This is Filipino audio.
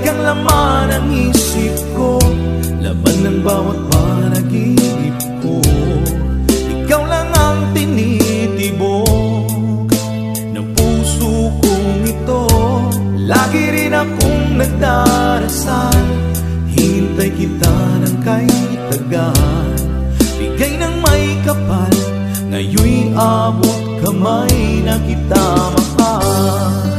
kang laman ng isip ko, laman ng bawat panaginip ko. Ikaw lang ang tinitibok ng puso kong ito. Lagi rin akong nagdarasal, hintay kita ng kay tagal. Bigay ng may kapal, ngayon'y abot kamay na kita mahal.